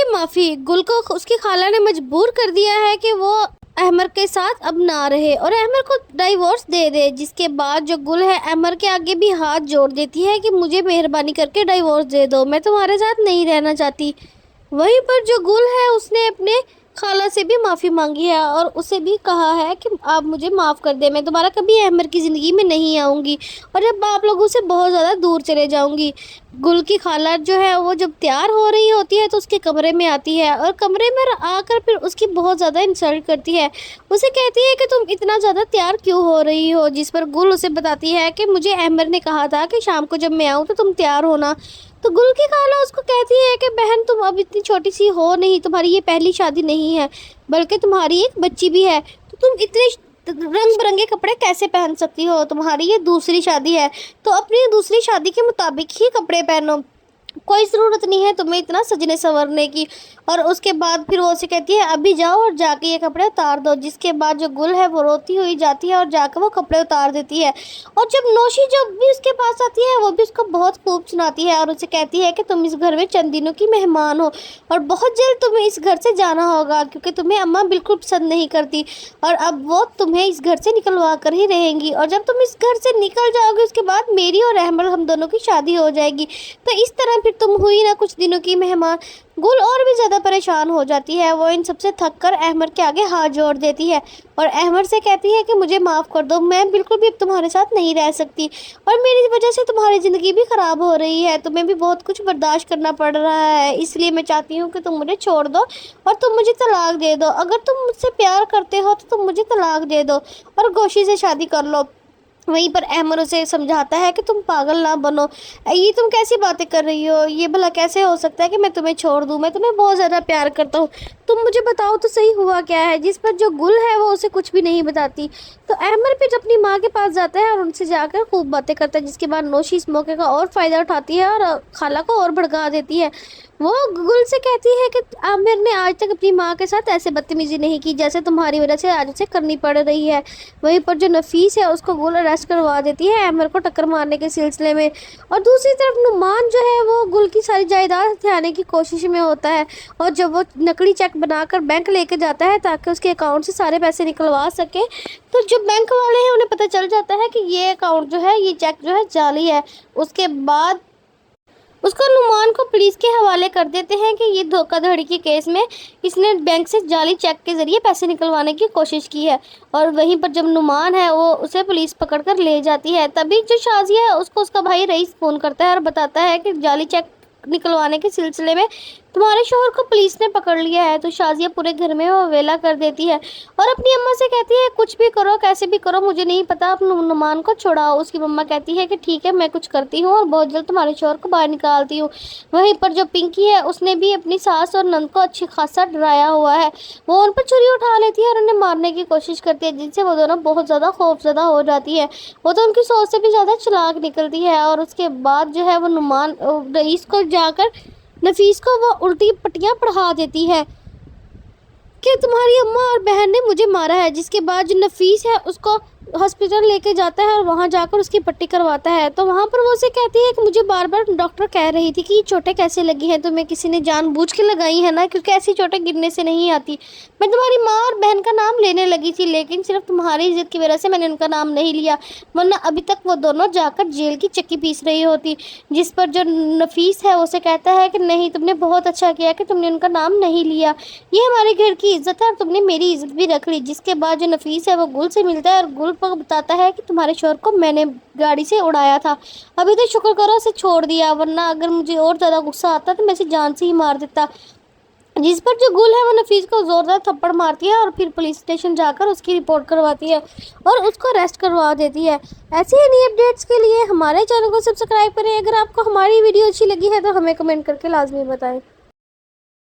माफ़ी। गुल को उसकी खाला ने मजबूर कर दिया है कि वो अहमर के साथ अब ना रहे और अहमर को डाइवोर्स दे दे, जिसके बाद जो गुल है अहमर के आगे भी हाथ जोड़ देती है कि मुझे मेहरबानी करके डाइवोर्स दे दो, मैं तुम्हारे साथ नहीं रहना चाहती। वहीं पर जो गुल है उसने अपने खाला से भी माफ़ी मांगी है और उसे भी कहा है कि आप मुझे माफ़ कर दे, मैं दोबारा कभी अहमर की ज़िंदगी में नहीं आऊँगी और जब आप लोगों से बहुत ज़्यादा दूर चले जाऊँगी। गुल की खाला जो है वो जब तैयार हो रही होती है तो उसके कमरे में आती है और कमरे में आकर फिर उसकी बहुत ज़्यादा इंसल्ट करती है। उसे कहती है कि तुम इतना ज़्यादा तैयार क्यों हो रही हो, जिस पर गुल उसे बताती है कि मुझे अहमर ने कहा था कि शाम को जब मैं आऊँ तो तुम तैयार होना। तो गुल की खाला उसको कहती है कि बहन तुम अब इतनी छोटी सी हो नहीं, तुम्हारी ये पहली शादी नहीं है बल्कि तुम्हारी एक बच्ची भी है, तो तुम इतने रंग बिरंगे कपड़े कैसे पहन सकती हो, तुम्हारी ये दूसरी शादी है तो अपनी दूसरी शादी के मुताबिक ही कपड़े पहनो, कोई ज़रूरत नहीं है तुम्हें इतना सजने संवरने की। और उसके बाद फिर वो उसे कहती है अभी जाओ और जाके ये कपड़े उतार दो, जिसके बाद जो गुल है वो रोती हुई जाती है और जाकर वो कपड़े उतार देती है। और जब नौशी जब भी उसके पास आती है वो भी उसको बहुत खूब सुनाती है और उसे कहती है कि तुम इस घर में चंद दिनों की मेहमान हो और बहुत जल्द तुम्हें इस घर से जाना होगा क्योंकि तुम्हें अम्मा बिल्कुल पसंद नहीं करती और अब वो तुम्हें इस घर से निकलवा कर ही रहेंगी और जब तुम इस घर से निकल जाओगे उसके बाद मेरी और अहमद हम दोनों की शादी हो जाएगी। तो इस तरह फिर तुम हुई ना कुछ दिनों की मेहमान। गुल और भी ज़्यादा परेशान हो जाती है, वो इन सबसे थक कर अहमद के आगे हाथ जोड़ देती है और अहमद से कहती है कि मुझे माफ़ कर दो, मैं बिल्कुल भी अब तुम्हारे साथ नहीं रह सकती और मेरी वजह से तुम्हारी ज़िंदगी भी ख़राब हो रही है, तुम्हें भी बहुत कुछ बर्दाश्त करना पड़ रहा है, इसलिए मैं चाहती हूँ कि तुम मुझे छोड़ दो और तुम मुझे तलाक दे दो। अगर तुम मुझसे प्यार करते हो तो तुम मुझे तलाक दे दो और गोशी से शादी कर लो। वहीं पर अहमद उसे समझाता है कि तुम पागल ना बनो, ये तुम कैसी बातें कर रही हो, ये भला कैसे हो सकता है कि मैं तुम्हें छोड़ दूँ, मैं तुम्हें बहुत ज़्यादा प्यार करता हूँ, तुम मुझे बताओ तो सही हुआ क्या है। जिस पर जो गुल है वो उसे कुछ भी नहीं बताती। तो अहमद फिर अपनी माँ के पास जाता है और उनसे जाकर खूब बातें करता है, जिसके बाद नौशी इस मौके का और फ़ायदा उठाती है और खाला को और भड़का देती है। वो गुल से कहती है कि आमिर ने आज तक अपनी माँ के साथ ऐसे बदतमीज़ी नहीं की जैसे तुम्हारी वजह से आज उसे करनी पड़ रही है। वहीं पर जो नफीस है उसको गुल अरेस्ट करवा देती है अहमद को टक्कर मारने के सिलसिले में और दूसरी तरफ नुमान जो है वो गुल की सारी जायदाद हथियाने की कोशिश में होता है और जब वो नकली चेक बनाकर बैंक लेके जाता है ताकि उसके अकाउंट से सारे पैसे निकलवा सके, तो जो बैंक वाले हैं उन्हें पता चल जाता है कि ये अकाउंट जो है ये चेक जो है जाली है। उसके बाद उसको नुमान को पुलिस के हवाले कर देते हैं कि ये धोखाधड़ी के केस में इसने बैंक से जाली चेक के ज़रिए पैसे निकलवाने की कोशिश की है। और वहीं पर जब नुमान है वो उसे पुलिस पकड़ कर ले जाती है, तभी जो शाजिया है उसको उसका भाई रईस फ़ोन करता है और बताता है कि जाली चेक निकलवाने के सिलसिले में तुम्हारे शोहर को पुलिस ने पकड़ लिया है। तो शाजिया पूरे घर में वो वेला कर देती है और अपनी अम्मा से कहती है कुछ भी करो कैसे भी करो मुझे नहीं पता, आप नुमान को छुड़ाओ। उसकी मम्मा कहती है कि ठीक है मैं कुछ करती हूँ और बहुत जल्द तुम्हारे शोहर को बाहर निकालती हूँ। वहीं पर जो पिंकी है उसने भी अपनी सास और नंद को अच्छी खासा डराया हुआ है, वो उन पर छुरी उठा लेती है और उन्हें मारने की कोशिश करती है, जिनसे वो दोनों बहुत ज़्यादा खौफजदा हो जाती है। वो तो उनकी सोच से भी ज़्यादा चालाक निकलती है और उसके बाद जो है वो नुमान रईस को जाकर नफीस को वो उल्टी पट्टियाँ पढ़ा देती है कि तुम्हारी अम्मा और बहन ने मुझे मारा है। जिसके बाद जो नफीस है उसको हॉस्पिटल लेके जाता है और वहाँ जाकर उसकी पट्टी करवाता है। तो वहाँ पर वो उसे कहती है कि मुझे बार बार डॉक्टर कह रही थी कि ये चोटें कैसे लगी हैं, तुम्हें किसी ने जानबूझ के लगाई है ना, क्योंकि ऐसी चोटें गिरने से नहीं आती। मैं तुम्हारी माँ और बहन का नाम लेने लगी थी लेकिन सिर्फ तुम्हारी इज्जत की वजह से मैंने उनका नाम नहीं लिया, वरना अभी तक वो दोनों जाकर जेल की चक्की पीस रही होती। जिस पर जो नफीस है उसे कहता है कि नहीं तुमने बहुत अच्छा किया कि तुमने उनका नाम नहीं लिया, ये हमारे घर की इज्जत है और तुमने मेरी इज्जत भी रख ली। जिसके बाद जो नफीस है वो गुल से मिलता है और गुल को बताता है कि तुम्हारे शोहर को मैंने गाड़ी से उड़ाया था, अभी तो शुक्र करो उसे छोड़ दिया, वरना अगर मुझे और ज़्यादा गुस्सा आता तो मैं इसे जान से ही मार देता। जिस पर जो गुल है वो नफीस को ज़ोरदार थप्पड़ मारती है और फिर पुलिस स्टेशन जाकर उसकी रिपोर्ट करवाती है और उसको अरेस्ट करवा देती है। ऐसी ही नई अपडेट्स के लिए हमारे चैनल को सब्सक्राइब करें। अगर आपको हमारी वीडियो अच्छी लगी है तो हमें कमेंट करके लाजमी बताएं।